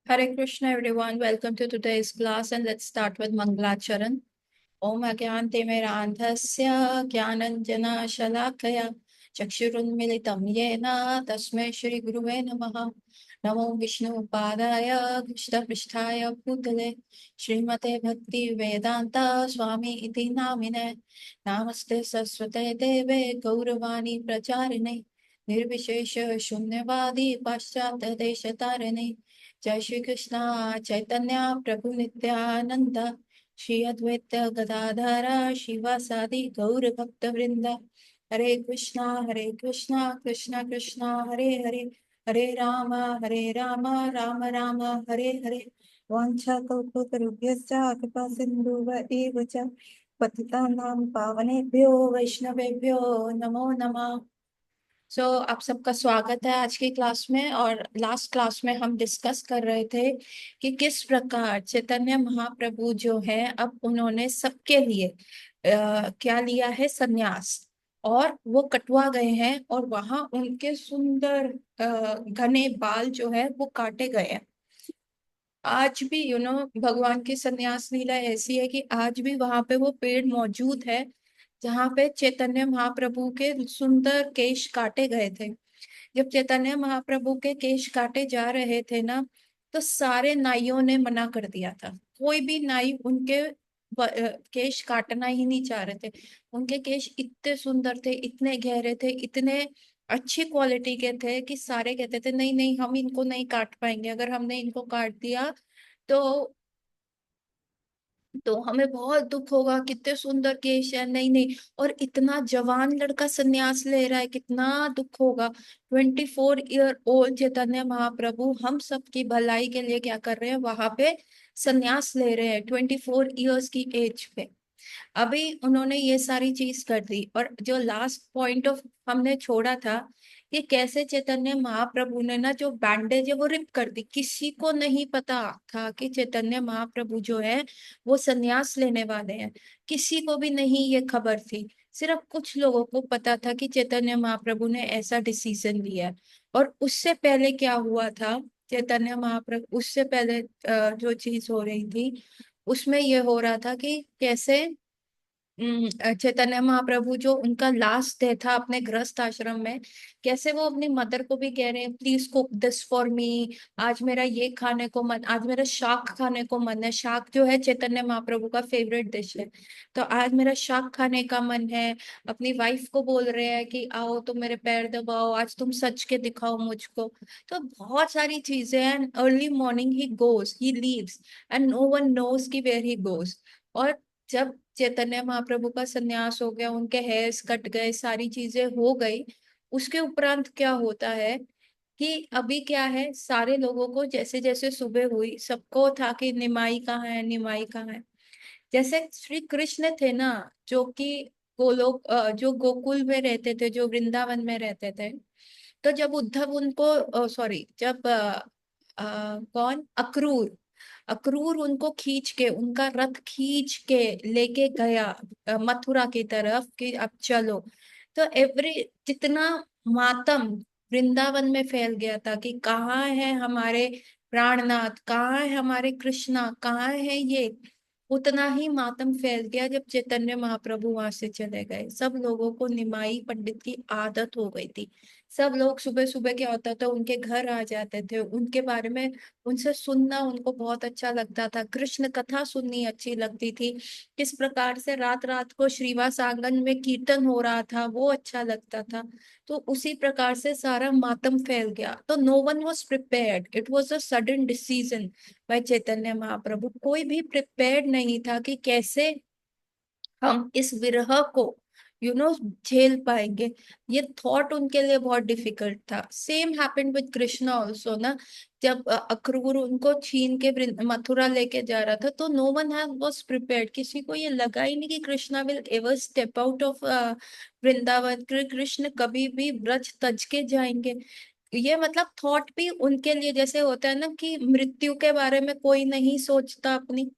Hare Krishna, everyone. Welcome to today's class, and let's start with Mangalacharan. Om Agyantimirandhasya Gyananjana Shalakaya Chakshurunmilitam Yena Tasmai Shri Guruve Namaha. Namo Vishnu Padaya Krishna Pristhaya Bhutale Srimate Bhakti Vedanta Swami Iti Namine Namaste Saraswate Deve Gauravani Pracharine Nirvishesha Shunyavadi Paschat Deshatarine जय श्री कृष्णा चैतन्य प्रभु नित्यानंद श्री अद्वैत गदाधर शिवासादि गौर भक्त वृंद हरे कृष्णा कृष्ण कृष्ण हरे हरे हरे राम राम राम हरे हरे वाञ्छाकल्पतरुभ्यश्च कृपा सिन्धुव एव च पतितानां पावनेभ्यो वैष्णवेभ्यो नमो नमः। आप सबका स्वागत है आज की क्लास में। और लास्ट क्लास में हम डिस्कस कर रहे थे कि किस प्रकार चैतन्य महाप्रभु जो है अब उन्होंने सबके लिए क्या लिया है, संन्यास। और वो कटवा गए हैं और वहां उनके सुंदर घने बाल जो है वो काटे गए हैं। आज भी भगवान की संन्यास लीला ऐसी है कि आज भी वहां पे वो पेड़ मौजूद है जहाँ पे चैतन्य महाप्रभु के सुंदर केश काटे गए थे। जब चैतन्य महाप्रभु के केश काटे जा रहे थे ना, तो सारे नाइयों ने मना कर दिया था। कोई भी नाई उनके केश काटना ही नहीं चाह रहे थे। उनके केश इतने सुंदर थे, इतने गहरे थे, इतने अच्छी क्वालिटी के थे कि सारे कहते थे नहीं नहीं, हम इनको नहीं काट पाएंगे। अगर हमने इनको काट दिया तो हमें बहुत दुख होगा। कितने सुंदर केश है, नहीं नहीं। और इतना जवान लड़का संन्यास ले रहा है, कितना दुख होगा। 24 ईयर ओल्ड चैतन्य महाप्रभु हम सबकी भलाई के लिए क्या कर रहे हैं, वहां पे संन्यास ले रहे हैं 24 ईयर्स की एज पे। अभी उन्होंने ये सारी चीज कर दी। और जो लास्ट पॉइंट ऑफ हमने छोड़ा था कि कैसे चैतन्य महाप्रभु ने ना जो बैंडेज है वो रिप कर दी। किसी को नहीं पता था कि चैतन्य महाप्रभु जो है वो संन्यास लेने वाले हैं। किसी को भी नहीं ये खबर थी। सिर्फ कुछ लोगों को पता था कि चैतन्य महाप्रभु ने ऐसा डिसीजन लिया है। और उससे पहले क्या हुआ था, चैतन्य महाप्रभु उससे पहले जो चीज हो रही थी उसमें ये हो रहा था कि कैसे चैतन्य महाप्रभु जो उनका लास्ट डे था अपने गृहस्थ आश्रम में, कैसे वो अपनी मदर को भी कह रहे हैं please cook this for me. आज मेरा ये खाने को मन, आज मेरा शाक खाने को मन है। शाक जो है चैतन्य महाप्रभु का फेवरेट डिश है। तो आज मेरा शाक खाने का मन है। अपनी वाइफ को बोल रहे हैं कि आओ तुम मेरे पैर दबाओ, आज तुम सच के दिखाओ मुझको। तो बहुत सारी चीजें हैं। Early morning he goes, he leaves and no one knows कि वेयर ही गोज। और जब चैतन्य महाप्रभु का संन्यास हो गया, उनके हेयर्स कट गए, सारी चीजें हो गई, उसके उपरांत क्या होता है कि अभी क्या है, सारे लोगों को जैसे जैसे सुबह हुई सबको था कि निमाई कहाँ है, निमाई कहाँ है। जैसे श्री कृष्ण थे ना, जो कि जो गोकुल में रहते थे, जो वृंदावन में रहते थे। तो जब उद्धव उनको सॉरी जब कौन अक्रूर अक्रूर उनको खींच के, उनका रथ खींच के लेके गया मथुरा की तरफ कि अब चलो। तो एवरी जितना मातम वृंदावन में फैल गया था कि कहाँ है हमारे प्राणनाथ, कहाँ है हमारे कृष्णा, कहाँ है ये, उतना ही मातम फैल गया जब चैतन्य महाप्रभु वहां से चले गए। सब लोगों को निमाई पंडित की आदत हो गई थी। सब लोग सुबह सुबह क्या होता था, उनके घर आ जाते थे, उनके बारे में उनसे सुनना उनको बहुत अच्छा लगता था। कृष्ण कथा सुननी अच्छी लगती थी। किस प्रकार से रात रात को श्रीवास आंगन में कीर्तन हो रहा था वो अच्छा लगता था। तो उसी प्रकार से सारा मातम फैल गया। तो no one was prepared, it was a sudden decision by Chaitanya Mahaprabhu. कोई भी प्रिपेयर्ड नहीं था कि कैसे हम इस विरह को झेल पाएंगे। ये थॉट उनके लिए बहुत डिफिकल्ट था। Same happened with Krishna also ना। जब अक्रूर उनको छीन के मथुरा लेके जा रहा था, तो no one has was prepared. किसी को ये लगा ही नहीं कि Krishna will ever step out of Vrindavan. Krishna कभी भी ब्रज तज के जाएंगे। ये मतलब थॉट भी उनके लिए जैसे होता है ना कि मृत्यु के बारे में कोई नहीं सोचता अपनी,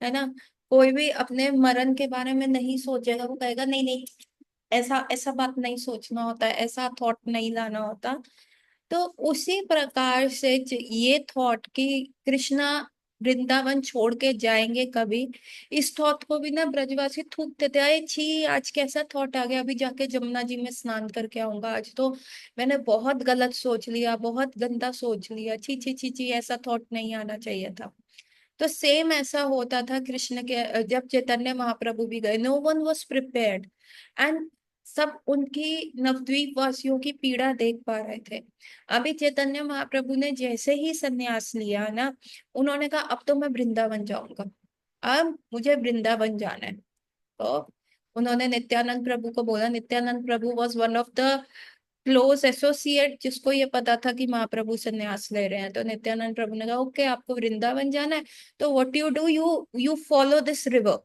है ना। कोई भी अपने मरण के बारे में नहीं सोचेगा। वो कहेगा नहीं नहीं, ऐसा ऐसा बात नहीं सोचना होता है, ऐसा थॉट नहीं लाना होता। तो उसी प्रकार से ये थॉट कि कृष्णा वृंदावन छोड़ के जाएंगे कभी, इस थॉट को भी ना ब्रजवासी थूक देते, अरे छी आज कैसा थॉट आ गया, अभी जाके जमुना जी में स्नान करके आऊंगा, आज तो मैंने बहुत गलत सोच लिया, बहुत गंदा सोच लिया, छी छी छी छी, ऐसा थॉट नहीं आना चाहिए था। तो सेम ऐसा होता था कृष्ण के, जब चैतन्य महाप्रभु भी गए, no one was prepared, and सब उनकी नवद्वीप वासियों की पीड़ा देख पा रहे थे। अभी चैतन्य महाप्रभु ने जैसे ही संन्यास लिया ना, उन्होंने कहा अब तो मैं वृंदावन जाऊंगा, अब मुझे वृंदावन जाना है। तो उन्होंने नित्यानंद प्रभु को बोला, Nityananda Prabhu was one of the close associate जिसको ये पता था कि महाप्रभु संन्यास ले रहे हैं। तो नित्यानंद प्रभु ने कहा ओके आपको वृंदावन जाना है, तो what you do, you you follow this river,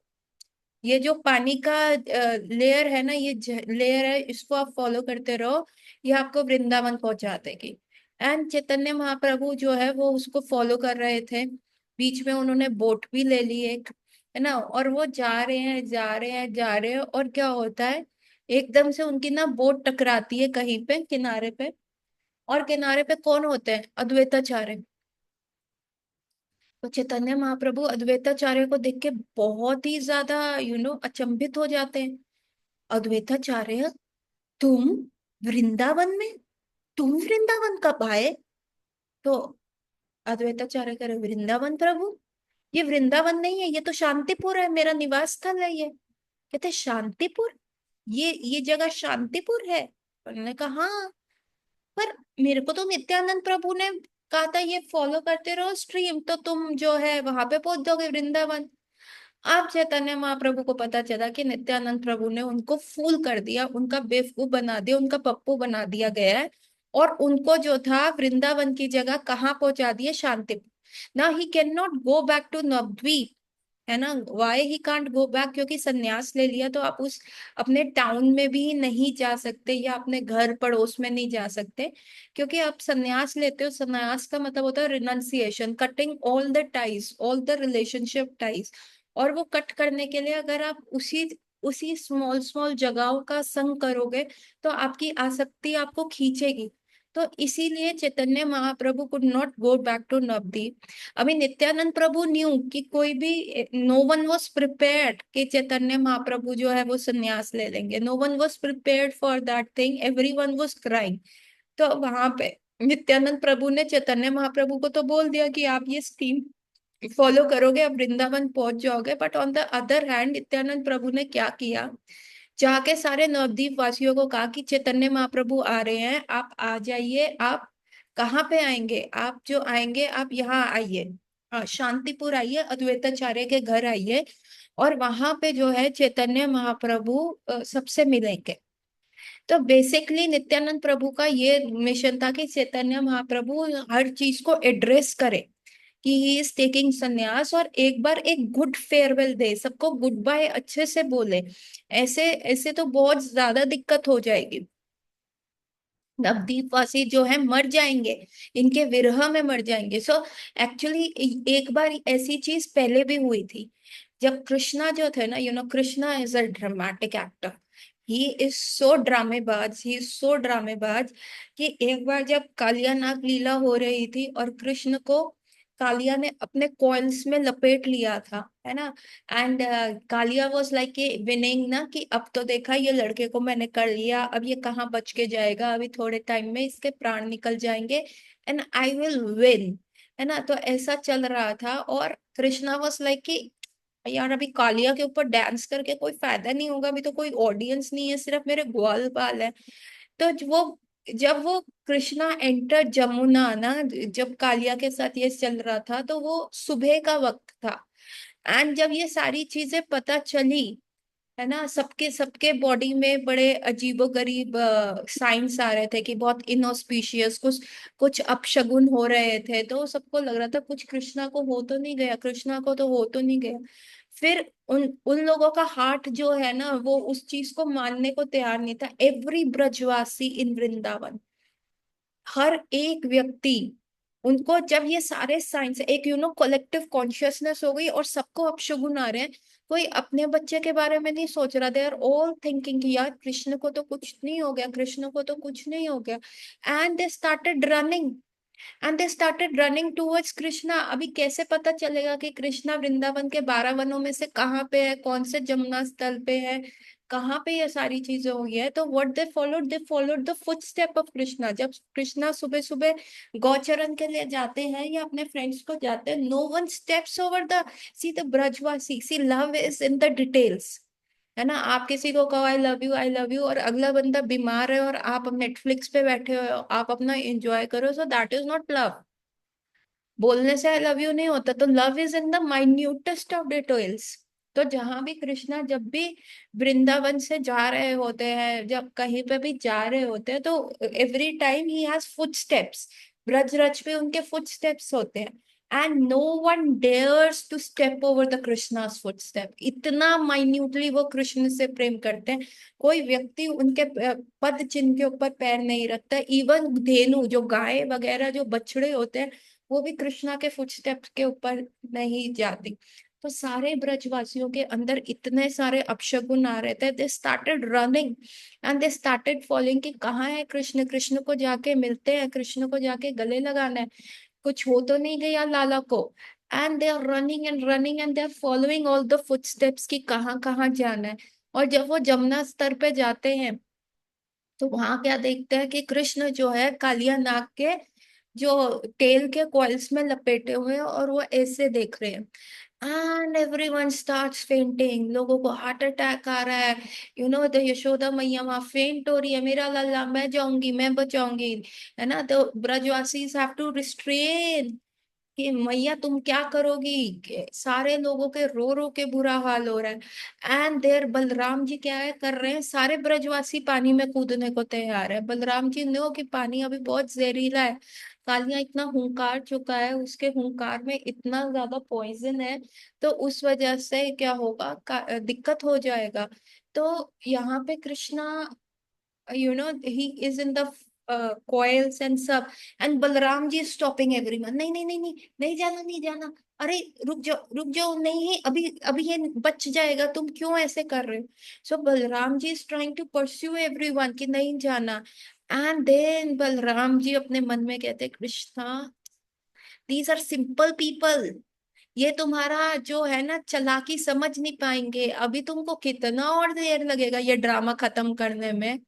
ये जो पानी का लेयर है ना, ये लेयर है, इसको आप फॉलो करते रहो, ये आपको वृंदावन पहुंचा देगी। एंड चैतन्य महाप्रभु जो है वो उसको फॉलो कर रहे थे। बीच में उन्होंने बोट भी ले ली एक, है ना, और वो जा रहे हैं जा रहे हैं जा रहे हैं, और क्या होता है, एकदम से उनकी ना बोट टकराती है कहीं पे किनारे पे, और किनारे पे कौन होते हैं, अद्वैताचार्य। तो चैतन्य महाप्रभु अद्वैताचार्य को देख के बहुत ही ज्यादा अचंभित हो जाते हैं। अद्वैताचार्य, तुम वृंदावन में, तुम वृंदावन कब आए? तो अद्वैताचार्य कह रहे, वृंदावन प्रभु, ये वृंदावन नहीं है, ये तो शांतिपुर है, मेरा निवास स्थल है ये। कहते शांतिपुर, ये जगह शांतिपुर है? उन्होंने कहा हाँ, पर मेरे को तो नित्यानंद प्रभु ने कहा था ये फॉलो करते रहो स्ट्रीम, तो तुम जो है वहां पे पहुंच जाओगे वृंदावन। अब चैतन्य महाप्रभु को पता चला कि नित्यानंद प्रभु ने उनको फूल कर दिया, उनका बेवकूफ बना दिया, उनका पप्पू बना दिया गया है, और उनको जो था वृंदावन की जगह कहाँ पहुंचा दिया, शांतिपुर। ना he can not go back to Navadwip, है ना, why he can't go back, क्योंकि संन्यास ले लिया तो आप उस अपने टाउन में भी नहीं जा सकते, या अपने घर पड़ोस में नहीं जा सकते, क्योंकि आप संन्यास लेते हो, संन्यास का मतलब होता है renunciation, cutting all the ties, all the relationship ties. और वो कट करने के लिए अगर आप उसी उसी स्मॉल स्मॉल जगहों का संग करोगे, तो आपकी आसक्ति आपको खींचेगी। तो इसीलिए Chaitanya Mahaprabhu could not go back to Navadwip. अभी नित्यानंद प्रभु न्यू कि कोई भी, नो वन वॉज प्रिपेयर्ड कि चैतन्य महाप्रभु जो है वो संन्यास ले लेंगे, no one was prepared for that thing, everyone was crying. तो वहां पे नित्यानंद प्रभु ने चैतन्य महाप्रभु को तो बोल दिया कि आप ये स्कीम फॉलो करोगे आप वृंदावन पहुंच जाओगे, but on the other hand Nityananda Prabhu ने क्या किया, जाके सारे नवद्वीप वासियों को कहा कि चैतन्य महाप्रभु आ रहे हैं, आप आ जाइए। आप कहाँ पे आएंगे, आप जो आएंगे आप यहाँ आइए, शांतिपुर आइए, अद्वैताचार्य के घर आइए, और वहां पे जो है चैतन्य महाप्रभु सबसे मिलेंगे। तो बेसिकली नित्यानंद प्रभु का ये मिशन था कि चैतन्य महाप्रभु हर चीज को एड्रेस करे, कि ही इज टेकिंग संन्यास, और एक बार एक गुड फेयरवेल दे, सबको गुड बाय अच्छे से बोले। ऐसे ऐसे तो बहुत ज्यादा दिक्कत हो जाएगी, नवदीप वासी जो है मर जाएंगे, इनके विरह में मर जाएंगे। सो एक्चुअली एक बार ऐसी चीज पहले भी हुई थी, जब कृष्णा जो थे ना, Krishna is a dramatic actor, he is so ड्रामेबाज, ही इज सो ड्रामेबाज, कि एक बार जब कालिया नाग लीला हो रही थी और कृष्ण को कालिया ने अपने कॉइल्स में लपेट लिया था, है ना, and Kaliya was like winning ना, कि अब तो देखा ये लड़के को मैंने कर लिया, अब ये कहाँ बच के जाएगा, अभी थोड़े टाइम में इसके प्राण निकल जाएंगे, एंड आई विल विन, है ना। तो ऐसा चल रहा था, और कृष्णा वाज लाइक कि यार अभी कालिया के ऊपर डांस करके कोई फायदा नहीं होगा, अभी तो कोई ऑडियंस नहीं है, सिर्फ मेरे ग्वाल बाल है। तो वो जब वो कृष्णा एंटर जमुना ना, जब कालिया के साथ ये चल रहा था, तो वो सुबह का वक्त था, एंड जब ये सारी चीजें पता चली, है ना, सबके सबके बॉडी में बड़े अजीबोगरीब साइंस आ रहे थे कि बहुत इनऑस्पिशियस, कुछ कुछ अपशगुन हो रहे थे, तो सबको लग रहा था कुछ कृष्णा को हो तो नहीं गया, कृष्णा को तो हो तो नहीं गया। फिर उन उन लोगों का हार्ट जो है ना, वो उस चीज को मानने को तैयार नहीं था। एवरी ब्रजवासी इन वृंदावन, हर एक व्यक्ति उनको जब ये सारे साइंस एक कलेक्टिव कॉन्शियसनेस हो गई और सबको अपशगुन आ रहे हैं, कोई अपने बच्चे के बारे में नहीं सोच रहा। दे आर ऑल थिंकिंग कि यार कृष्ण को तो कुछ नहीं हो गया, कृष्ण को तो कुछ नहीं हो गया। And they started running, and they started running towards Krishna. अभी कैसे पता चलेगा कि कृष्णा वृंदावन के 12 वनों में से कहाँ पे है, कौन से जमुना स्थल पे है, कहाँ पे ये सारी चीजें हुई है? तो what they followed the footstep of Krishna. जब कृष्णा सुबह सुबह गौचरण के लिए जाते हैं या अपने फ्रेंड्स को जाते हैं, no one steps over the, see the Brajwasi, see love is in the details. है ना, आप किसी को कहो I love you, I love you, और अगला बंदा बीमार है और आप नेटफ्लिक्स पे बैठे हो, आप अपना एंजॉय करो, so that is not love. बोलने से आई लव यू नहीं होता। तो love is in the minutest of details. तो जहां भी कृष्णा जब भी वृंदावन से जा रहे होते हैं, जब कहीं पे भी जा रहे होते हैं, तो every time he has footsteps. Braj रज पे उनके फुटस्टेप्स होते हैं। And no one dares to step over the Krishna's footstep. इतना माइन्यूटली वो कृष्ण से प्रेम करते हैं। कोई व्यक्ति उनके पद चिन्ह के ऊपर पैर नहीं रखता। इवन धेनु, जो गाय वगैरह, जो बछड़े होते हैं, वो भी कृष्णा के फुटस्टेप्स के ऊपर नहीं जाती। तो सारे ब्रजवासियों के अंदर इतने सारे अपशगुन आ रहे थे। They started running and they started following कि कहाँ है कृष्ण, कृष्ण को जाके मिलते हैं, कृष्ण को जाके गले लगाना है, कुछ हो तो नहीं गया लाला को। And they are running and they are following all the footsteps कि कहाँ कहाँ जाना है। और जब वो जमुना स्तर पे जाते हैं, तो वहां क्या देखते हैं कि कृष्ण जो है कालिया नाग के जो टेल के कॉइल्स में लपेटे हुए हैं, और वो ऐसे देख रहे हैं। एंड एवरीवन स्टार्ट्स फेंटिंग, लोगों को हार्ट अटैक आ रहा है। द यशोदा मैया वहां फेंट हो रही है, मेरा लल्ला मैं जाऊंगी, मैं बचाऊंगी। है ना, तो ब्रजवासीज हैव टू रिस्ट्रेन कि मैया तुम क्या करोगी। सारे लोगों के रो रो के बुरा हाल हो रहा है। एंड देर बलराम जी क्या है कर रहे हैं, सारे ब्रजवासी पानी में कूदने को तैयार है। बलराम जी नो कि पानी अभी बहुत जहरीला है, कालिया इतना हुंकार चुका है, उसके हुंकार में इतना ज्यादा पॉइजन है, तो उस वजह से क्या होगा, दिक्कत हो जाएगा। तो यहाँ पे Krishna, he is in the coils and सब, and Balram ji stopping everyone, नहीं नहीं नहीं नहीं, नहीं जाना नहीं जाना, अरे रुक जाओ रुक जाओ, नहीं अभी अभी ये बच जाएगा, तुम क्यों ऐसे कर रहे हो? So Balram ji is trying to pursue everyone कि नहीं जाना। एंड देन बलराम जी अपने मन में कहते, Krishna these are simple people, ये तुम्हारा जो है ना चालाकी समझ नहीं पाएंगे, अभी तुमको कितना और देर लगेगा ये ड्रामा खत्म करने में।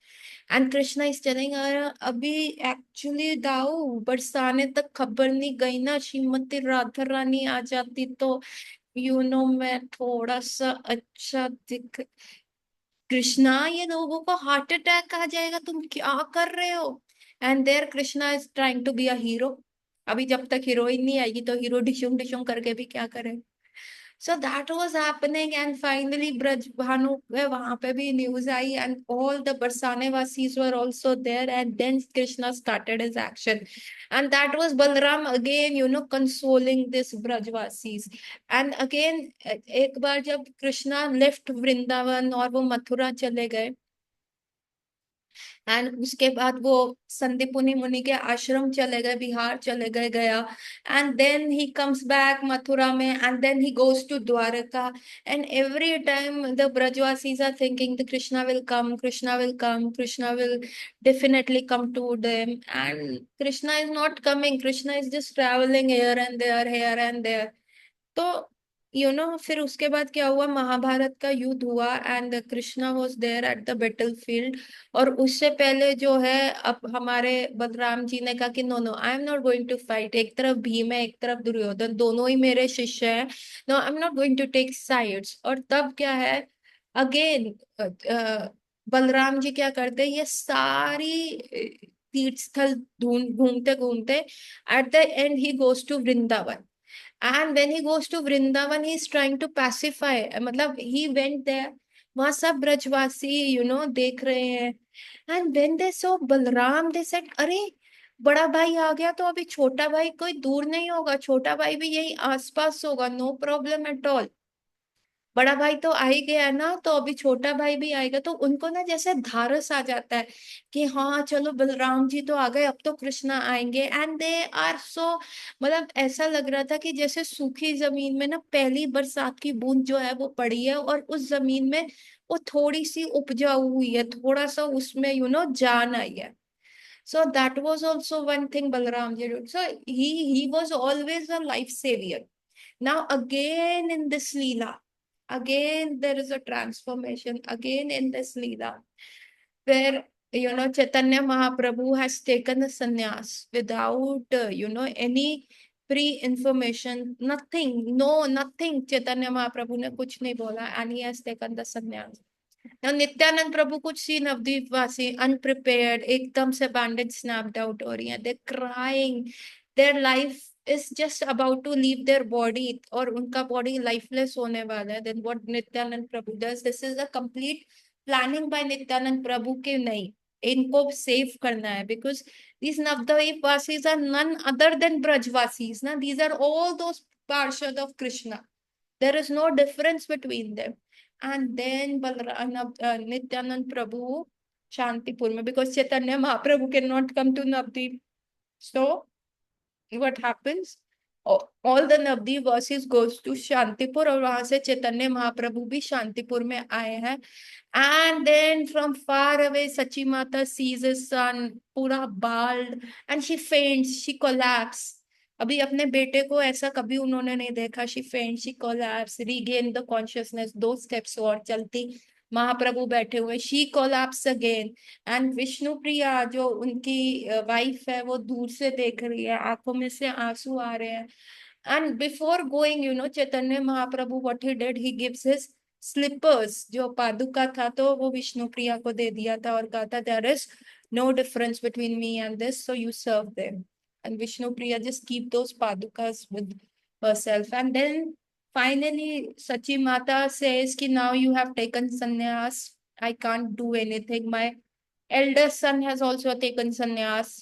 एंड कृष्णा इज टेलिंग अभी एक्चुअली दाऊ बरसाने तक खबर नहीं गई ना, श्रीमती राधा रानी आ जाती तो मैं थोड़ा सा अच्छा दिख। कृष्णा ये लोगों को हार्ट अटैक आ जाएगा, तुम क्या कर रहे हो? And there Krishna is trying to be a hero. अभी जब तक हीरोइन नहीं आएगी तो हीरो डिशुम डिशुम करके भी क्या करे। So that was happening, and finally Braj Bhanu वहां पे भी news I, and all the Barsane Vasis were also there, and then Krishna started his action, and that was Balram again, consoling this Brajvasis। and again एक बार जब Krishna left Vrindavan और वो मथुरा चले गए, and उसके बाद वो संदीपुनि मुनि के आश्रम चले गए, बिहार चले गए, Gaya. And then he comes back Mathura में, and then he goes to Dwarka. And every time the Brajwasis are thinking the Krishna will come, Krishna will come, Krishna will definitely come to them, and krishna is not coming, krishna is just traveling here and there। तो फिर उसके बाद क्या हुआ, महाभारत का युद्ध हुआ, and Krishna was there at the battlefield. और उससे पहले जो है, अब हमारे बलराम जी ने कहा कि no no, I am not going to fight. एक तरफ भीम है, एक तरफ दुर्योधन, दोनों ही मेरे शिष्य हैं, no I am not going to take sides. और तब क्या है, अगेन बलराम जी क्या करते हैं, ये सारी तीर्थ स्थल ढूंढ घूमते घूमते at the end he goes to Vrindavan. And when he goes to Vrindavan, he is trying to pacify, मतलब he went there, वहां सब ब्रजवासी देख रहे हैं। And when they saw Balram, they said, अरे बड़ा भाई आ गया तो अभी छोटा भाई कोई दूर नहीं होगा, छोटा भाई भी यही आसपास होगा, नो प्रॉब्लम एट ऑल। बड़ा भाई तो आ ही गया ना, तो अभी छोटा भाई भी आएगा, तो उनको ना जैसे धारस आ जाता है कि हाँ चलो बलराम जी तो आ गए, अब तो कृष्णा आएंगे। एंड दे आर सो, मतलब ऐसा लग रहा था कि जैसे सूखी जमीन में ना पहली बरसात की बूंद जो है वो पड़ी है, और उस जमीन में वो थोड़ी सी उपजाऊ हुई है, थोड़ा सा उसमें जान आई है। So that was also one thing Balaram ji did. So he was always a life savior. Now again in this Leela, again there is a transformation. Again in this Leela, where Chaitanya Mahaprabhu has taken the sannyas without any pre-information, nothing, no nothing. Chaitanya Mahaprabhu ने कुछ नहीं बोला, and he has taken the sannyas. Now Nityanand प्रभु कुछ सी नवद्वीप वासी अनप्रिपेयर्ड, एकदम से bandage snapped out हो रही हैं, they crying, their life is just about to leave their body, और उनका बॉडी लाइफलेस होने वाला है। Then what Nityananda Prabhu does, this is a complete planning by Nityananda Prabhu के, नहीं इनको सेव करना है, बिकॉज these नवद्वीप वासीज आर नन अदर देन ब्रजवासीज ना, these are all those पार्षद of Krishna, there is no difference between them. And then Nityanand Prabhu Shantipur mein, because Chaitanya Mahaprabhu cannot come to Navdeep. So what happens? All the Navdeep verses goes to Shantipur, और वहां से चैतन्य महाप्रभु भी शांतिपुर में आए हैं। And then from far away Sachi Mata sees his son पूरा bald, and she faints, she collapses. अभी अपने बेटे को ऐसा कभी उन्होंने नहीं देखा। She faint, she collapse, regain the consciousness, 2 steps और चलती, महाप्रभु बैठे हुए, she collapse again. And Vishnu Priya जो उनकी वाइफ है, वो दूर से देख रही है, आंखों में से आंसू आ रहे हैं। And before going Chaitanya Mahaprabhu what he did, he gives his slippers, जो पादुका था, तो वो विष्णु प्रिया को दे दिया था और कहा था there is no difference between me and this, so you serve them. And Vishnu Priya just keep those padukas with herself. And then finally Sachi Mata says ki now you have taken sannyas, I can't do anything, my eldest son has also taken sannyas,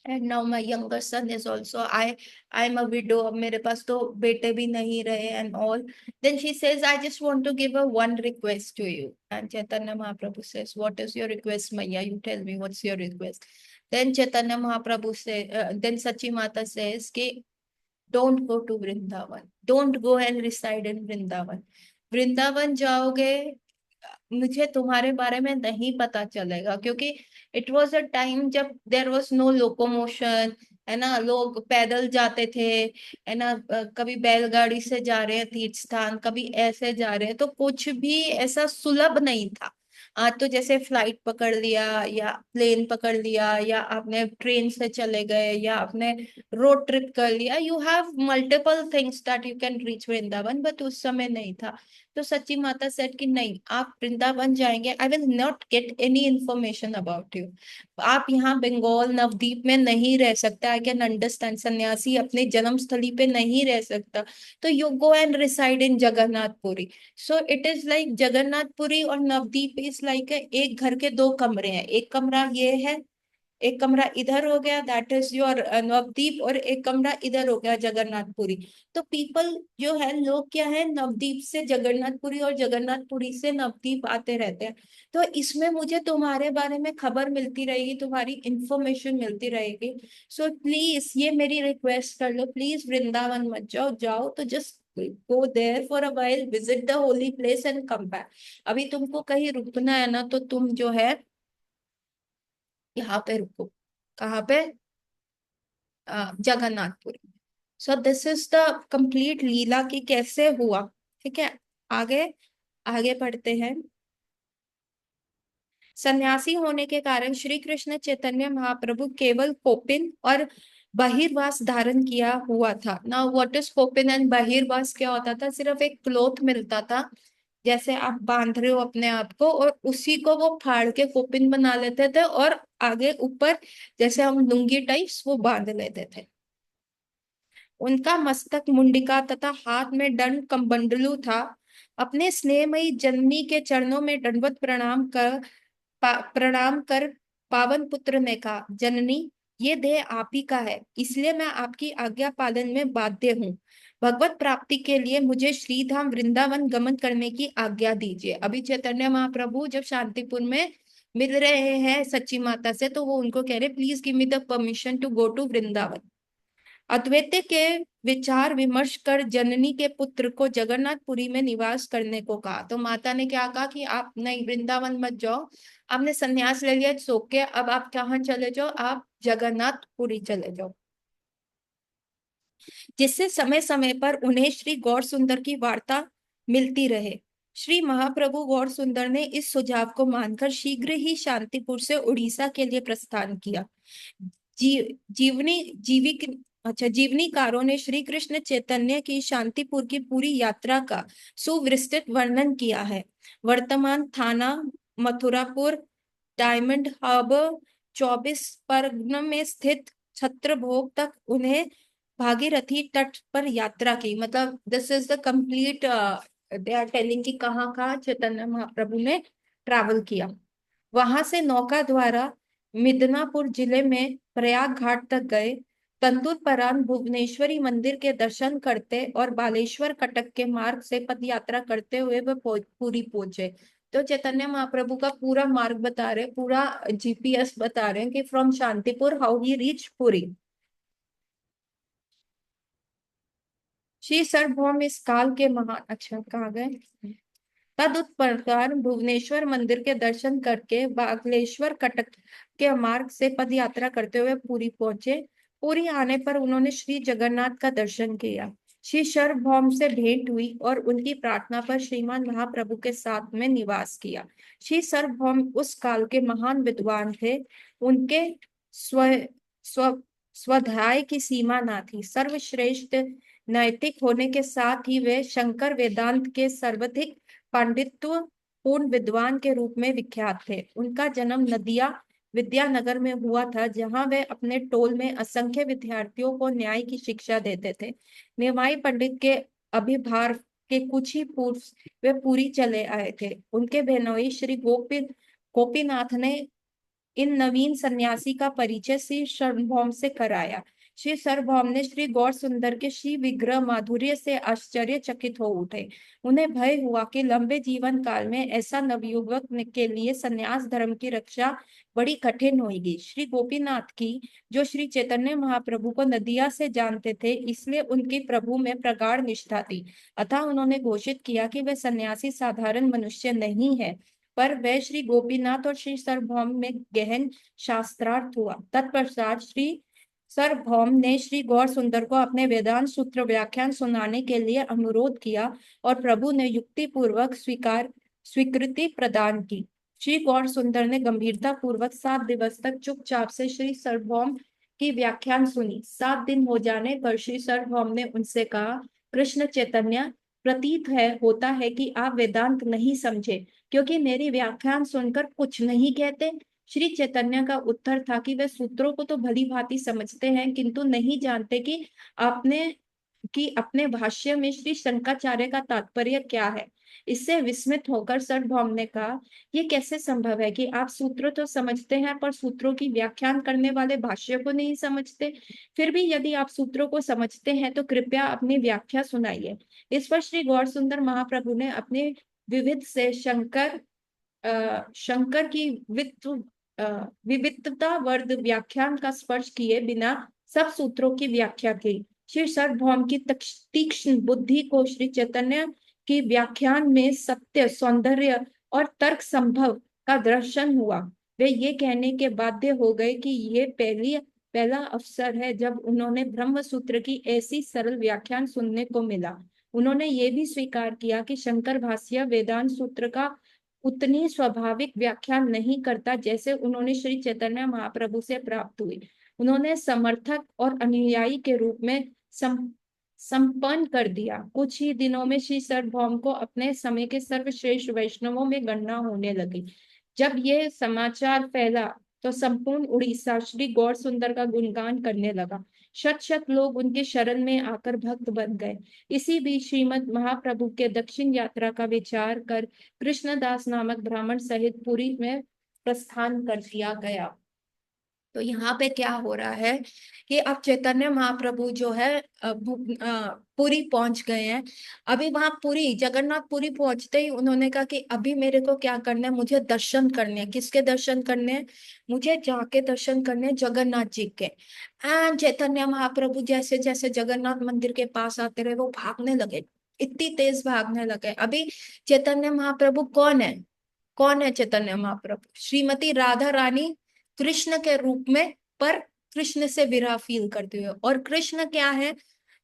and now my younger son is also, I'm a widow, अब मेरे पास तो बेटे भी नहीं रहे and all. Then she says, I just want to give a one request to you. And Chaitanya Mahaprabhu says, what is your request, Maya? You tell me, what's your request? Then Chaitanya Mahaprabhu say, then Sachi Mata says कि don't go to Vrindavan, don't go and reside in Vrindavan. Vrindavan जाओगे, मुझे तुम्हारे बारे में नहीं पता चलेगा, क्योंकि इट वॉज अ टाइम जब देर वॉज नो लोकोमोशन, है ना, लोग पैदल जाते थे, है ना, कभी बैलगाड़ी से जा रहे हैं तीर्थ स्थान, कभी ऐसे जा रहे हैं, तो कुछ भी ऐसा सुलभ नहीं था। आज तो जैसे फ्लाइट पकड़ लिया या प्लेन पकड़ लिया या आपने ट्रेन से चले गए या आपने रोड ट्रिप कर लिया, you have multiple things that you can reach Vrindavan, but उस समय नहीं था। तो सच्ची माता सेड कि नहीं, आप वृंदावन जाएंगे, I will not get any information about you, आप यहाँ बंगाल नवद्वीप में नहीं रह सकता, आई कैन अंडरस्टैंड, सन्यासी अपने जन्म स्थली पे नहीं रह सकता, तो you go and reside in Jagannathpuri. So it is like Jagannathpuri और नवद्वीप इज लाइक एक घर के 2 कमरे हैं, एक कमरा ये है, एक कमरा इधर हो गया, दैट इज योर नवदीप, और एक कमरा इधर हो गया जगन्नाथपुरी। तो पीपल जो है, लोग क्या है, नवदीप से जगन्नाथपुरी और जगन्नाथपुरी से नवदीप आते रहते हैं। तो इसमें मुझे तुम्हारे बारे में खबर मिलती रहेगी, तुम्हारी इंफॉर्मेशन मिलती रहेगी। सो प्लीज ये मेरी रिक्वेस्ट कर लो, प्लीज वृंदावन मत जाओ, जाओ तो just go there for a while, visit the holy place and come back. अभी तुमको कहीं रुकना है ना, तो तुम जो है यहाँ पे रुको। कहाँ पे? Jagannathpuri. So this is the complete leela की कैसे हुआ। ठीक है, आगे आगे पढ़ते हैं। सन्यासी होने के कारण श्री कृष्ण चैतन्य महाप्रभु केवल कोपिन और बहिर्वास धारण किया हुआ था ना। व्हाट इज कोपिन एंड बहिर्वास, क्या होता था? सिर्फ एक क्लोथ मिलता था, जैसे आप बांध रहे हो अपने आप को, और उसी को वो फाड़ के कोपिन बना लेते थे, और आगे ऊपर जैसे हम लुंगी टाइप्स वो बांध लेते थे। उनका मस्तक मुंडिका तथा हाथ में दंड कमंडलू था। अपने स्नेहमयी जननी के चरणों में दंडवत प्रणाम कर पावन पुत्र ने कहा, जननी ये देह आप ही का है, इसलिए मैं आपकी आज्ञा पालन में बाध्य हूँ। भगवत प्राप्ति के लिए मुझे श्रीधाम वृंदावन गमन करने की आज्ञा दीजिए। अभी चैतन्य महाप्रभु जब शांतिपुर में मिल रहे हैं सच्ची माता से, तो वो उनको कह रहे please give me the permission to go to Vrindavan. Advaita के विचार विमर्श कर जननी के पुत्र को जगन्नाथपुरी में निवास करने को कहा। तो माता ने क्या कहा कि आप नहीं, वृंदावन मत जाओ, आपने संन्यास ले लिया सो के, अब आप कहाँ चले जाओ, आप जगन्नाथपुरी चले जाओ, जिससे समय समय पर उन्हें श्री गौर सुंदर की वार्ता मिलती रहे। श्री महाप्रभु गौर सुंदर ने इस सुझाव को मानकर शीघ्र ही शांतिपुर से उड़ीसा के लिए प्रस्थान किया। जीवनी जीविक अच्छा जीवनीकारों ने श्री कृष्ण चैतन्य की शांतिपुर की पूरी यात्रा का सुविस्तृत वर्णन किया है। वर्तमान थाना मथुरापुर, डायमंड हार्बर, 24 परगना में स्थित छत्रभोग तक उन्हें भागीरथी तट पर यात्रा की। मतलब this is the complete, they are telling कि कहाँ कहाँ चैतन्य महाप्रभु ने ट्रैवल किया। वहां से नौका द्वारा मिदनापुर जिले में प्रयाग घाट तक गए। तंदुरपरान भुवनेश्वरी मंदिर के दर्शन करते और बालेश्वर कटक के मार्ग से पद यात्रा करते हुए वह पूरी पहुंचे। तो चैतन्य महाप्रभु का पूरा मार्ग बता रहे, पूरा जीपीएस बता रहे हैं कि from Shantipur how he reach Puri. Shri Sarvabhauma इस काल के महान, अच्छा कहाँ गए, तदुत्तर भुवनेश्वर मंदिर के दर्शन करके बागलेश्वर कटक के मार्ग से पद यात्रा करते हुए पुरी पहुंचे। पुरी आने पर उन्होंने श्री जगन्नाथ का दर्शन किया। श्री सार्वभौम से भेंट हुई और उनकी प्रार्थना पर श्रीमान महाप्रभु के साथ में निवास किया। श्री सार्वभौम उस काल के महान विद्वान थे। उनके स्व स्व स्वाध्याय की सीमा ना थी। सर्वश्रेष्ठ नैतिक होने के साथ ही वे शंकर वेदांत के सर्वाधिक पांडित्य पूर्ण विद्वान के रूप में विख्यात थे। उनका जन्म नदिया विद्यानगर में हुआ था, जहां वे अपने टोल में असंख्य विद्यार्थियों को न्याय की शिक्षा देते थे। निमाई पंडित के अभिभार के कुछ ही पूर्व वे पूरी चले आए थे। उनके बहनोई श्री गोपीनाथ ने इन नवीन सन्यासी का परिचय श्री सार्वभौम से कराया। श्री सार्वभौम ने श्री गौर सुंदर के श्री विग्रह माधुर्य से आश्चर्यचकित हो उठे। उन्हें भय हुआ कि लंबे जीवन काल में ऐसा नवयुवक के लिए संन्यास धर्म की रक्षा बड़ी कठिन होगी। श्री गोपीनाथ की, जो श्री चैतन्य महाप्रभु को नदिया से जानते थे, इसलिए उनकी प्रभु में प्रगाढ़ निष्ठा थी। अतः उन्होंने घोषित किया कि वह सन्यासी साधारण मनुष्य नहीं है, पर वह श्री गोपीनाथ और श्री सार्वभौम में गहन शास्त्रार्थ हुआ। तत्पश्चात श्री सार्वभौम ने श्री गौर सुंदर को अपने वेदांत सूत्र व्याख्यान सुनाने के लिए अनुरोध किया और प्रभु ने युक्ति पूर्वक स्वीकृति प्रदान की। श्री गौर सुंदर ने गंभीरता पूर्वक 7 दिवस तक चुपचाप से श्री सार्वभौम की व्याख्यान सुनी। 7 दिन हो जाने पर श्री सार्वभौम ने उनसे कहा, कृष्ण चैतन्य, प्रतीत है होता है कि आप वेदांत नहीं समझे, क्योंकि मेरी व्याख्यान सुनकर कुछ नहीं कहते। श्री चैतन्य का उत्तर था कि वे सूत्रों को तो भली भांति समझते हैं, किंतु नहीं जानते कि अपने भाष्य में श्री शंकराचार्य का तात्पर्य क्या है। इससे विस्मित होकर सार्वभौम ने कहा, ये कैसे संभव है कि आप सूत्र तो समझते हैं पर सूत्रों की व्याख्यान करने वाले भाष्य को नहीं समझते। फिर भी यदि आप सूत्रों को समझते हैं तो कृपया अपनी व्याख्या सुनाइए। इस पर श्री गौर सुंदर महाप्रभु ने अपने विविध से शंकर की विविधता वर्ग व्याख्यान का स्पर्श किए बिना सब सूत्रों की व्याख्या की। श्री सार्वभौम की तीक्ष्ण बुद्धि को श्री चैतन्य की व्याख्यान में सत्य, सौंदर्य और तर्क संभव का दर्शन हुआ। वे ये कहने के बाध्य हो गए कि ये पहला अवसर है जब उन्होंने ब्रह्म सूत्र की ऐसी सरल व्याख्यान सुनने को मिला। उन्होंने ये भी स्वीकार किया कि शंकर भाष्य वेदांत सूत्र का उतनी स्वाभाविक व्याख्यान नहीं करता जैसे उन्होंने श्री चैतन्य महाप्रभु से प्राप्त हुई। उन्होंने समर्थक और अनुयायी के रूप में संपन्न कर दिया। कुछ ही दिनों में श्री सार्वभौम को अपने समय के सर्वश्रेष्ठ वैष्णवों में गणना होने लगी। जब ये समाचार फैला तो संपूर्ण उड़ीसा श्री गौर सुंदर का गुणगान करने लगा। शत शत लोग उनके शरण में आकर भक्त बन गए। इसी बीच श्रीमद महाप्रभु के दक्षिण यात्रा का विचार कर कृष्णदास नामक ब्राह्मण सहित पुरी में प्रस्थान कर दिया गया। तो यहाँ पे क्या हो रहा है कि अब चैतन्य महाप्रभु जो है पुरी पहुंच गए हैं। अभी वहां पुरी, जगन्नाथ पुरी पहुंचते ही उन्होंने कहा कि अभी मेरे को क्या करना है, मुझे दर्शन करने हैं। किसके दर्शन करने हैं? मुझे जाके दर्शन करने हैं जगन्नाथ जी के। एंड चैतन्य महाप्रभु जैसे जैसे जगन्नाथ मंदिर के पास आते रहे, वो भागने लगे, इतनी तेज भागने लगे। अभी चैतन्य महाप्रभु कौन है? कौन है चैतन्य महाप्रभु? श्रीमती राधा रानी कृष्ण के रूप में, पर कृष्ण से विरह फील करते हुए। और कृष्ण क्या है?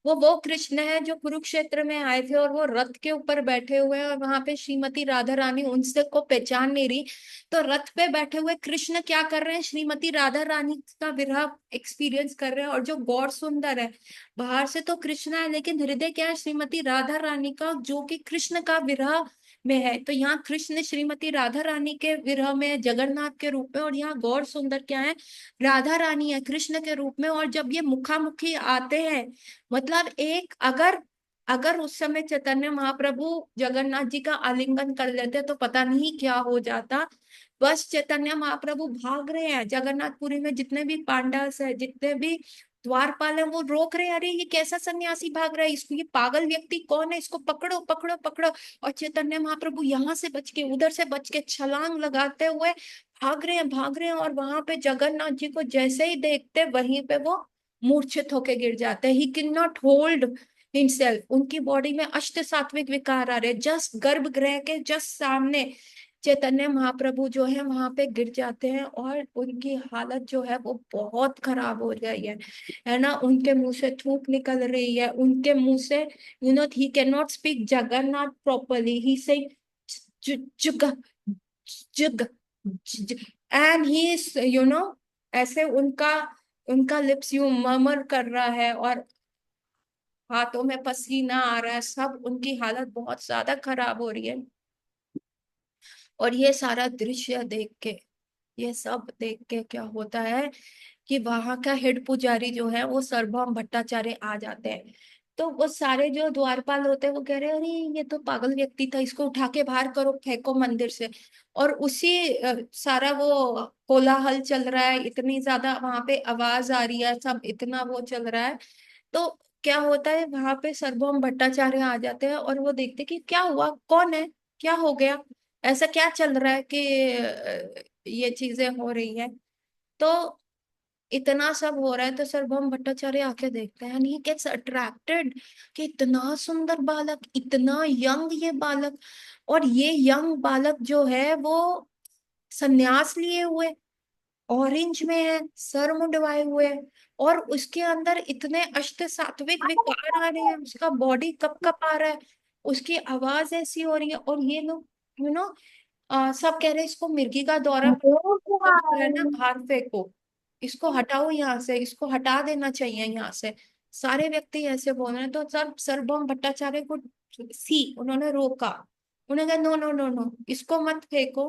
वो कृष्ण है जो कुरुक्षेत्र में आए थे और वो रथ के ऊपर बैठे हुए हैं, और वहां पे श्रीमती राधा रानी उनसे को पहचान नहीं रही। तो रथ पे बैठे हुए कृष्ण क्या कर रहे हैं? श्रीमती राधा रानी का विरह एक्सपीरियंस कर रहे हैं। और जो गौर सुंदर है, बाहर से तो कृष्ण है लेकिन हृदय क्या है? श्रीमती राधा रानी का, जो कि कृष्ण का विरह में है। तो यहाँ कृष्ण श्रीमती राधा रानी के विरह में है, जगन्नाथ के रूप में। और यहाँ गौर सुंदर क्या है? राधा रानी है कृष्ण के रूप में। और जब ये मुखामुखी आते हैं, मतलब एक, अगर अगर उस समय चैतन्य महाप्रभु जगन्नाथ जी का आलिंगन कर लेते तो पता नहीं क्या हो जाता। बस चैतन्य महाप्रभु भाग रहे हैं जगन्नाथपुरी में, जितने भी पांडास है, जितने भी द्वारपाल है, वो रोक रहे हैं, अरे ये कैसा सन्यासी भाग रहा है, इसको, ये पागल व्यक्ति कौन है, इसको पकड़ो पकड़ो पकड़ो। और चैतन्य महाप्रभु यहाँ से बच के, उधर से बच के, छलांग लगाते हुए भाग रहे हैं, भाग रहे हैं। और वहां पे जगन्नाथ जी को जैसे ही देखते, वहीं पे वो मूर्छित होके गिर जाते हैं। ही कैन नॉट होल्ड हिमसेल्फ। उनकी बॉडी में अष्ट सात्विक विकार आ रहे, जस्ट गर्भगृह के जस्ट सामने चैतन्य महाप्रभु जो है वहां पे गिर जाते हैं। और उनकी हालत जो है वो बहुत खराब हो गई है ना। उनके मुंह से थूक निकल रही है, उनके मुंह से, he can not speak Jagannath properly, ही से जुग जुग, एंड ही इज ऐसे उनका उनका लिप्स यूं मर्मर कर रहा है, और हाथों में पसीना आ रहा है, सब उनकी हालत बहुत ज्यादा खराब हो रही है। और ये सारा दृश्य देख के, ये सब देख के क्या होता है कि वहां का हेड पुजारी जो है वो सर्वभौम भट्टाचार्य आ जाते हैं। तो वो सारे जो द्वारपाल होते हैं वो कह रहे हैं, अरे ये तो पागल व्यक्ति था, इसको उठा के बाहर करो, फेंको मंदिर से। और उसी सारा वो कोलाहल चल रहा है, इतनी ज्यादा वहां पे आवाज आ रही है, सब इतना वो चल रहा है। तो क्या होता है, वहां पे सर्वभौम भट्टाचार्य आ जाते हैं और वो देखते कि क्या हुआ, कौन है, क्या हो गया, ऐसा क्या चल रहा है कि ये चीजें हो रही है। तो इतना सब हो रहा है, तो सर्वभौम भट्टाचार्य आके देखते हैं, ही गेट्स अट्रैक्टेड कि इतना सुंदर बालक, इतना यंग ये बालक। और ये यंग बालक जो है वो संन्यास लिए हुए, ऑरेंज में है, सर मुंडवाए हुए है, और उसके अंदर इतने अष्ट सात्विक विकार आ रहे हैं, उसका बॉडी कप कप आ रहा है, उसकी आवाज ऐसी हो रही है। और ये लोग सब कह रहे हैं इसको मिर्गी का दौरा है ना, बाहर फेंको, इसको हटाओ यहाँ से, इसको हटा देना चाहिए यहाँ से। सारे व्यक्ति ऐसे बोल रहे हैं। तो सर सर्वभौम भट्टाचार्य को उन्होंने रोका। उन्होंने कहा नो नो नो नो, इसको मत फेंको,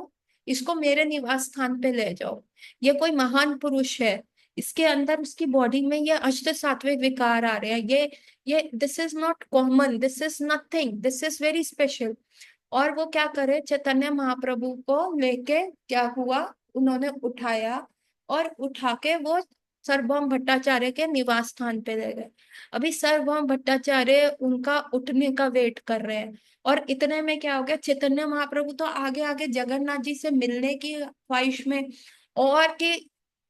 इसको मेरे निवास स्थान पे ले जाओ। ये कोई महान पुरुष है, इसके अंदर, उसकी बॉडी में ये अष्ट सात्विक विकार आ रहे हैं, ये this is not common, this is nothing, this is very special. और वो क्या करे, चैतन्य महाप्रभु को लेके क्या हुआ, उन्होंने उठाया, और उठा के वो सर्वभौम भट्टाचार्य के निवास स्थान पे ले गए। अभी सर्वभौम भट्टाचार्य उनका उठने का वेट कर रहे हैं। और इतने में क्या हो गया, चैतन्य महाप्रभु तो आगे आगे जगन्नाथ जी से मिलने की ख्वाहिश में, और कि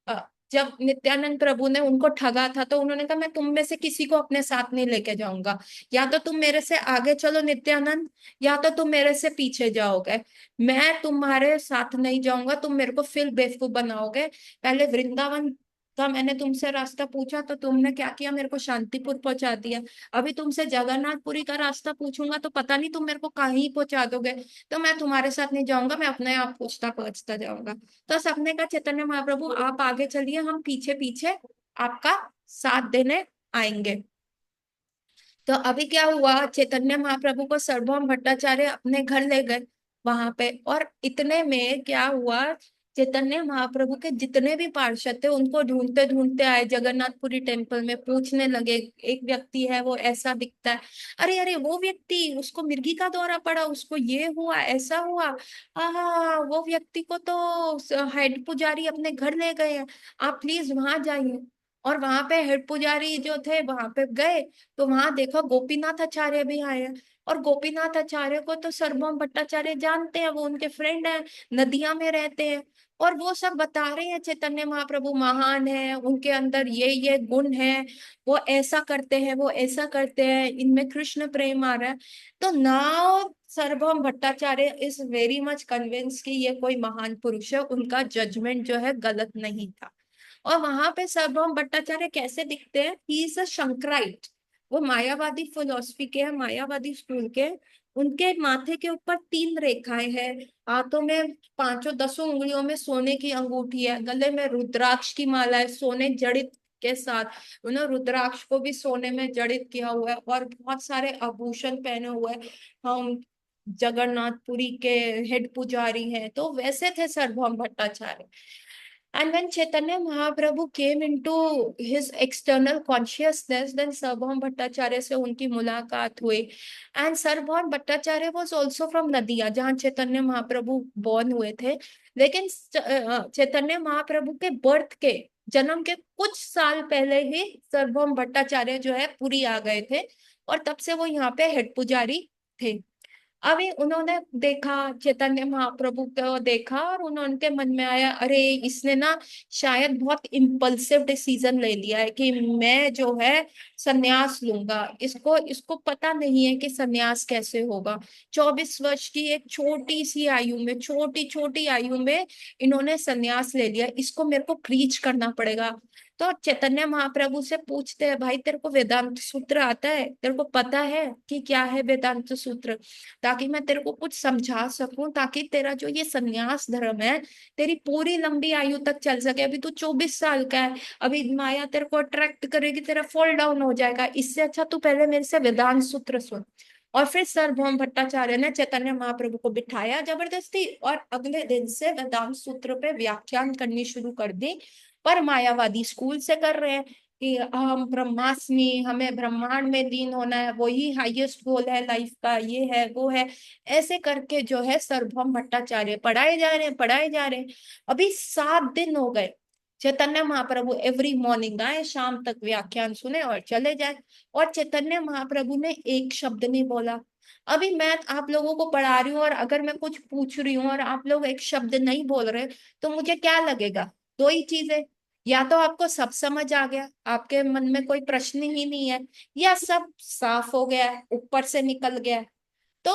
अ, जब नित्यानंद प्रभु ने उनको ठगा था तो उन्होंने कहा मैं तुम में से किसी को अपने साथ नहीं लेके जाऊंगा, या तो तुम मेरे से आगे चलो नित्यानंद, या तो तुम मेरे से पीछे जाओगे, मैं तुम्हारे साथ नहीं जाऊंगा, तुम मेरे को फिर बेवकूफ बनाओगे। पहले वृंदावन का मैंने तुमसे रास्ता पूछा तो तुमने क्या किया, मेरे को शांतिपुर पहुंचा दिया। अभी तुमसे जगन्नाथपुरी का रास्ता पूछूंगा तो पता नहीं तुम मेरे को कहीं पहुंचा दोगे। तो मैं तुम्हारे साथ नहीं जाऊंगा, मैं अपने आप पूछता पहुंचता जाऊंगा। तो सबने कहा चैतन्य महाप्रभु आप आगे चलिए, हम पीछे पीछे आपका साथ देने आएंगे। तो अभी क्या हुआ, चैतन्य महाप्रभु को सर्वभौम भट्टाचार्य अपने घर ले गए वहां पे। और इतने में क्या हुआ चैतन्य महाप्रभु के जितने भी पार्षद थे उनको ढूंढते ढूंढते आए जगन्नाथपुरी टेम्पल में, पूछने लगे। एक व्यक्ति है वो ऐसा दिखता है, अरे अरे वो व्यक्ति, उसको मिर्गी का दौरा पड़ा, उसको ये हुआ ऐसा हुआ, वो व्यक्ति को तो हेड पुजारी अपने घर ले गए हैं, आप प्लीज वहां जाइए। और वहां पे हेड पुजारी जो थे वहां पे गए, तो वहां देखो गोपीनाथ आचार्य भी आए हैं। और गोपीनाथ आचार्य को तो सर्वभौम भट्टाचार्य जानते हैं, वो उनके फ्रेंड हैं, नदिया में रहते हैं। और वो सब बता रहे हैं चैतन्य महाप्रभु महान है, उनके अंदर ये गुण है, वो ऐसा करते हैं, वो ऐसा करते हैं, इनमें कृष्ण प्रेम आ रहा है। तो now Sarvabhauma Bhattacharya is very much convince कि ये कोई महान पुरुष है, उनका जजमेंट जो है गलत नहीं था। और वहां पे सर्वभौम भट्टाचार्य कैसे दिखते हैं, ही इज अ शंकराइट, वो मायावादी फिलोसफी के हैं, मायावादी स्कूल के। उनके माथे के ऊपर 3 रेखाएं हैं, हाथों में पांचों दसों उंगलियों में सोने की अंगूठी है, गले में रुद्राक्ष की माला है सोने जड़ित के साथ, उन्होंने रुद्राक्ष को भी सोने में जड़ित किया हुआ है, और बहुत सारे आभूषण पहने हुए हैं। हम जगन्नाथपुरी के हेड पुजारी हैं, तो वैसे थे सर्वभौम Bhattacharya. And when Chaitanya Mahaprabhu came into his external consciousness, then Sarvabhaum Bhattacharya से उनकी मुलाकात हुई। And Sarvabhaum Bhattacharya was also from नदिया, जहाँ चैतन्य महाप्रभु born हुए थे। लेकिन चैतन्य महाप्रभु के बर्थ के, जन्म के कुछ साल पहले ही सर्वभौम भट्टाचार्य जो है पुरी आ गए थे, और तब से वो यहाँ पे हेड पुजारी थे। अभी उन्होंने देखा, चैतन्य महाप्रभु को देखा, और उनके मन में आया, अरे इसने ना शायद बहुत इम्पल्सिव डिसीजन ले लिया है कि मैं जो है सन्यास लूंगा। इसको इसको पता नहीं है कि सन्यास कैसे होगा। 24 वर्ष की एक छोटी सी आयु में, छोटी छोटी आयु में इन्होंने सन्यास ले लिया, इसको मेरे को प्रीच करना पड़ेगा। तो चैतन्य महाप्रभु से पूछते हैं, भाई तेरे को वेदांत सूत्र आता है, तेरे को पता है कि क्या है वेदांत सूत्र, ताकि मैं तेरे को कुछ समझा सकूं, ताकि तेरा जो ये सन्यास धर्म है तेरी पूरी लंबी आयु तक चल सके। अभी तू 24 साल का है, अभी माया तेरे को अट्रैक्ट करेगी, तेरा फॉल डाउन हो जाएगा, इससे अच्छा तू पहले मेरे से वेदांत सूत्र सुन। और फिर सार्वभौम भट्टाचार्य ने चैतन्य महाप्रभु को बिठाया जबरदस्ती, और अगले दिन से वेदांत सूत्र पे व्याख्यान करनी शुरू कर दी। पर मायावादी स्कूल से कर रहे हैं कि हम ब्रह्मास्मि, हमें ब्रह्मांड में लीन होना है, वही हाईएस्ट गोल है लाइफ का, ये है वो है, ऐसे करके जो है सार्वभौम भट्टाचार्य पढ़ाए जा रहे हैं, पढ़ाए जा रहे हैं। अभी 7 दिन हो गए, चैतन्य महाप्रभु एवरी मॉर्निंग आए, शाम तक व्याख्यान सुने और चले जाए, और चैतन्य महाप्रभु ने एक शब्द नहीं बोला। अभी मैं आप लोगों को पढ़ा रही हूँ, और अगर मैं कुछ पूछ रही हूँ और आप लोग एक शब्द नहीं बोल रहे, तो मुझे क्या लगेगा? दो ही चीजें, या तो आपको सब समझ आ गया, आपके मन में कोई प्रश्न ही नहीं है, या सब साफ हो गया है, ऊपर से निकल गया है। तो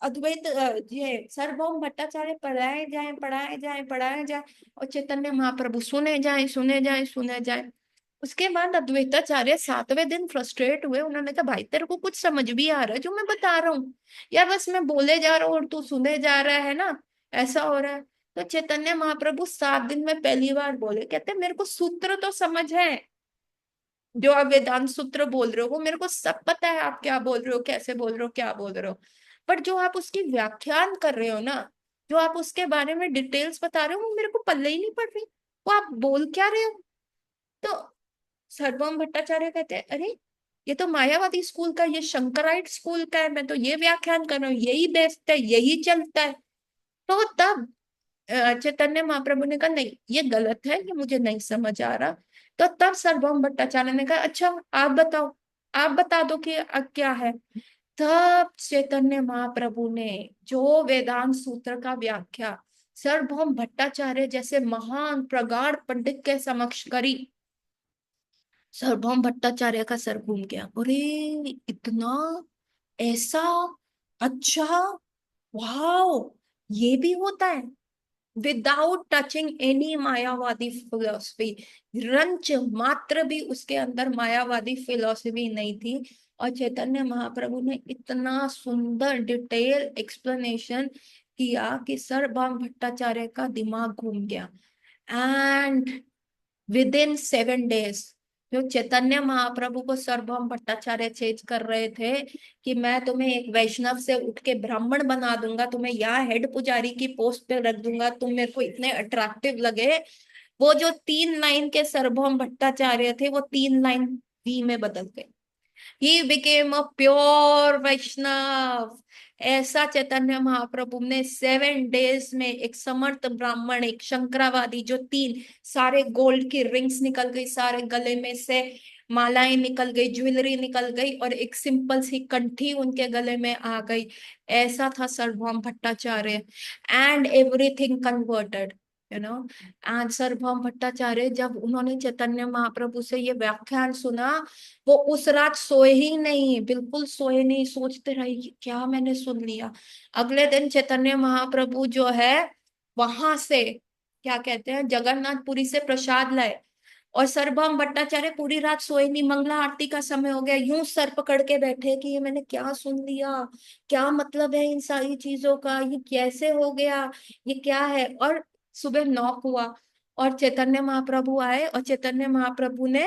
अद्वैत ये सार्वभौम भट्टाचार्य पढ़ाए जाए, पढ़ाए जाए, पढ़ाए जाए, और चैतन्य महाप्रभु सुने जाए, सुने जाए, सुने जाए। उसके बाद अद्वैताचार्य 7वें दिन फ्रस्ट्रेट हुए, उन्होंने कहा, भाई तेरे को कुछ समझ भी आ रहा है जो मैं बता रहा हूँ, या बस मैं बोले जा रहा हूँ और तू सुने जा रहा है ना, ऐसा हो रहा है। तो चैतन्य महाप्रभु 7 दिन में पहली बार बोले, कहते मेरे को सूत्र तो समझ है, जो आप वेदांत सूत्र बोल रहे हो वो मेरे को सब पता है, आप क्या बोल रहे हो, कैसे बोल रहे हो, क्या बोल रहे हो, पर जो आप उसकी व्याख्यान कर रहे हो ना, जो आप उसके बारे में डिटेल्स बता रहे हो, वो मेरे को पल्ले ही नहीं पड़ रही, वो आप बोल क्या रहे हो। तो सर्वम भट्टाचार्य कहते हैं, अरे ये तो मायावादी स्कूल का, ये शंकराइट स्कूल का है, मैं तो ये व्याख्यान कर रहा हूँ, यही बेस्ट है, यही चलता है। तो तब चैतन्य महाप्रभु ने कहा, नहीं ये गलत है, ये मुझे नहीं समझ आ रहा। तो तब सार्वभौम भट्टाचार्य ने कहा, अच्छा आप बताओ, आप बता दो कि क्या है। तब चैतन्य महाप्रभु ने जो वेदांत सूत्र का व्याख्या सार्वभौम भट्टाचार्य जैसे महान प्रगाढ़ पंडित के समक्ष करी, सार्वभौम भट्टाचार्य का सर घूम गया, अरे इतना, ऐसा, अच्छा, वाओ, ये भी होता है, without touching any Mayavadi philosophy, रंच मात्र भी उसके अंदर मायावादी फिलोसफी नहीं थी। और चैतन्य महाप्रभु ने इतना सुंदर डिटेल एक्सप्लेनेशन किया कि सर्वभौम भट्टाचार्य का दिमाग घूम गया। एंड विद इन 7 days जो चैतन्य महाप्रभु को सर्वभौम भट्टाचार्य चेंज कर रहे थे कि मैं तुम्हें एक वैष्णव से उठ के ब्राह्मण बना दूंगा, तुम्हें यहाँ हेड पुजारी की पोस्ट पे रख दूंगा, तुम मेरे को इतने अट्रैक्टिव लगे। वो जो 3 लाइन के सर्वभौम भट्टाचार्य थे वो 3 लाइन वी में बदल गए। ही बिकेम अ प्योर वैष्णव। ऐसा चैतन्य महाप्रभु ने 7 डेज में एक समर्थ ब्राह्मण, एक शंकरावादी, जो 3 सारे गोल्ड की रिंग्स निकल गई, सारे गले में से मालाएं निकल गई, ज्वेलरी निकल गई, और एक सिंपल सी कंठी उनके गले में आ गई। ऐसा था Sarvabhauma Bhattacharya. And everything converted, you know. And Sarvabhauma Bhattacharya जब उन्होंने चैतन्य महाप्रभु से ये व्याख्यान सुना, वो उस रात सोए ही नहीं, बिल्कुल सोए नहीं, सोचते रहे कि क्या मैंने सुन लिया। अगले दिन चैतन्य महाप्रभु जो है वहां से, क्या कहते हैं, जगन्नाथपुरी से प्रसाद लाए। और सर्वभौम भट्टाचार्य पूरी रात सोए नहीं, मंगला आरती का समय हो गया, यूं सर पकड़ के बैठे कि ये मैंने क्या सुन लिया, क्या मतलब है इन सारी चीजों का, ये कैसे हो गया, ये क्या है। और सुबह नॉक हुआ और चैतन्य महाप्रभु आए, और चैतन्य महाप्रभु ने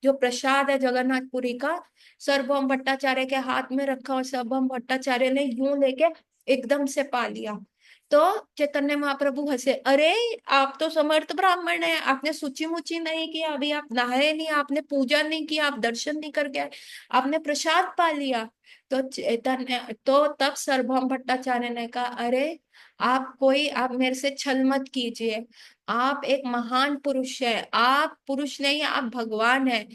जो प्रसाद है जगन्नाथपुरी का सर्वभौम भट्टाचार्य के हाथ में रखा, और सर्वभौम भट्टाचार्य ने यूं लेके एकदम से पा लिया। तो चैतन्य महाप्रभु हंसे, अरे आप तो समर्थ ब्राह्मण है, आपने सूची मुची नहीं किया, अभी आप नहाए नहीं, आपने पूजा नहीं किया, आप दर्शन नहीं करके आए, आपने प्रसाद पा लिया। तो चैतन्य, तो तब सर्वभौम भट्टाचार्य ने कहा, अरे आप कोई, आप मेरे से छल मत कीजिए, आप एक महान पुरुष है, आप पुरुष नहीं, आप भगवान है।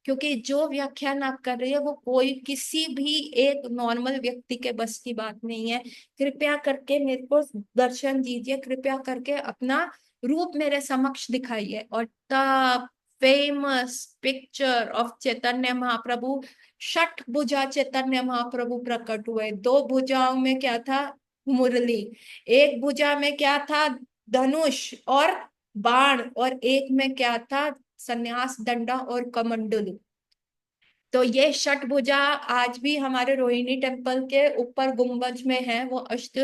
क्योंकि जो व्याख्यान आप कर रही है वो कोई किसी भी एक नॉर्मल व्यक्ति के बस की बात नहीं है। कृपया करके मेरे को दर्शन दीजिए, कृपया करके अपना रूप मेरे समक्ष दिखाइए। और the famous picture of Chaitanya Mahaprabhu, 6 भुजा चैतन्य महाप्रभु प्रकट हुए। 2 भुजाओं में क्या था, मुरली। एक भुजा में क्या था, धनुष और बाण। और एक में क्या था, संन्यास दंडा और कमंडलू। तो ये 6 भुजा आज भी हमारे रोहिणी टेम्पल के ऊपर गुम्बज में है। वो अष्ट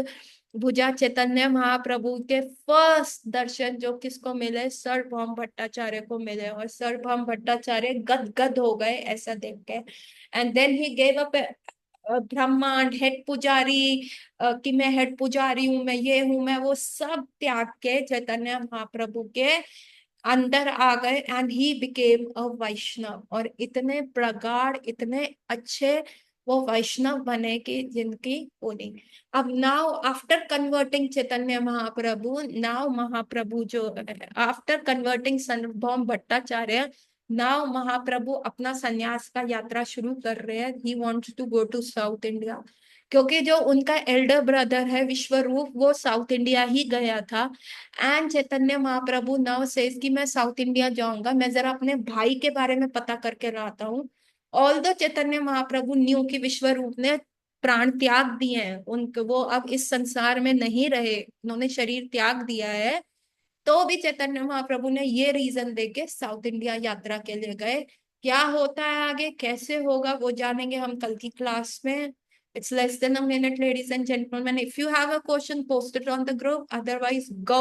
भुजा चैतन्य महाप्रभु के फर्स्ट दर्शन जो किसको मिले, सर्वभौम भट्टाचार्य को मिले। और सर्वभौम भट्टाचार्य गद गद हो गए ऐसा देख के। And then he gave up ब्रह्मांड, हेड पुजारी, कि मैं हेड पुजारी हूँ, मैं ये हूँ, मैं वो, सब त्याग के चैतन्य महाप्रभु के अंदर आ गए। एंड ही बिकेम अ वैष्णव। और इतने प्रगाढ़, इतने अच्छे वो वैष्णव बने कि जिनकी वो नहीं। अब now after converting Chaitanya Mahaprabhu, now Mahaprabhu जो, after converting Sarvabhauma Bhattacharya, now Mahaprabhu अपना संन्यास का यात्रा शुरू कर रहे हैं। He wants to go to South India, क्योंकि जो उनका एल्डर ब्रदर है विश्वरूप, वो साउथ इंडिया ही गया था। And Chaitanya Mahaprabhu now says कि मैं साउथ इंडिया जाऊंगा, मैं जरा अपने भाई के बारे में पता करके लाता हूँ। ऑल दो चैतन्य महाप्रभु न्यू कि विश्व रूप ने प्राण त्याग दिए हैं, उनके वो अब इस संसार में नहीं रहे, उन्होंने शरीर त्याग दिया है। तो भी चैतन्य महाप्रभु ने ये रीजन देके साउथ इंडिया यात्रा के लिए गए। क्या होता है आगे, कैसे होगा, वो जानेंगे हम कल की क्लास में। It's less than a minute, ladies and gentlemen. If you have a question, post it on the group. Otherwise, go